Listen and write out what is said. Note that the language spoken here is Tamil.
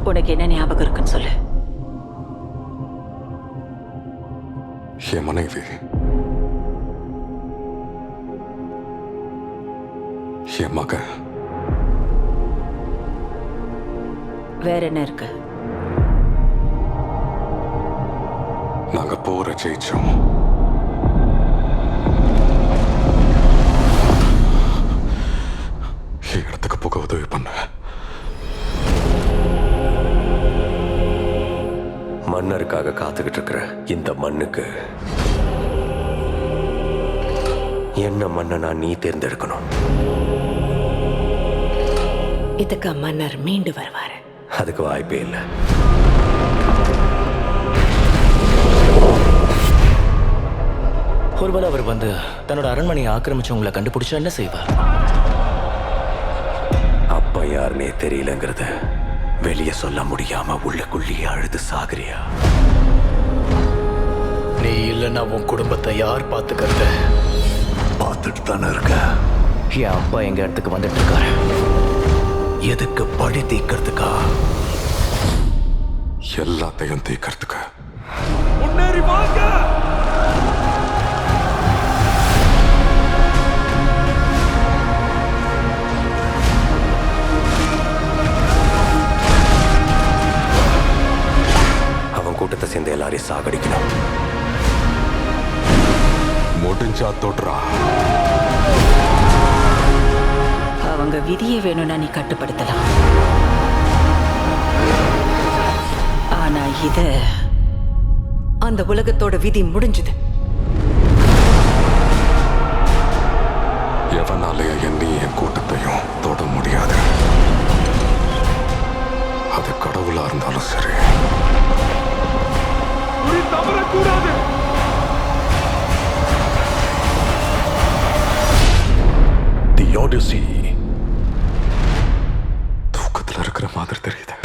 உனக்கு என்ன ஞாபகம் இருக்குன்னு சொல்லு. என் மனைவி, என் மகன். வேற என்ன இருக்கு? நாங்க போற ஜெயிச்சோம். இடத்துக்கு போக உதவி பண்ண. மன்னருக்காக காத்துக்கிட்டு இருக்கிற இந்த மண்ணுக்கு என்ன மன்னனா நீ தேர்ந்தெடுக்கணும். இதுக்கு மன்னர் மீண்டு வருவாரு. அதுக்கு வாய்ப்பே இல்லை. ஒருவேளை அவர் வந்து தன்னோட அரண்மனையை ஆக்கிரமிச்சு உங்களை கண்டுபிடிச்சா என்ன செய்வார்? அப்ப யாருன்னே தெரியலங்கிறத வெளியே சொல்ல முடியாம உள்ளுக்குள்ளேயே அழுது சாகுறியா? நீ இல்லைன்னா உன் குடும்பத்தை யார் பார்த்துக்கிறது? பார்த்துட்டு தானே இருக்க. என் அப்பா எங்க இடத்துக்கு வந்துட்டு இருக்காரு. எதுக்கு? பழி தீக்கிறதுக்கா? எல்லாத்தையும் தீக்கிறதுக்கு. முன்னேறி வாங்க. அவன் கூட்டத்தை சேர்ந்து எல்லாரையும் சாகடிக்கணும். முடிஞ்சா தொடுறா. அவங்க விதியை வேணும்னா நீ கட்டுப்படுத்தலாம். ஆனா இது அந்த உலகத்தோட விதி முடிஞ்சது. எவனாலேயே என்னையும் என் கூட்டத்தையும் தொட முடியாது. அது கடவுளா இருந்தாலும் சரி. தவறக்கூடாது. தி ஓடிசி தூக்கத்துல இருக்கிற மாதிரி தெரியுது.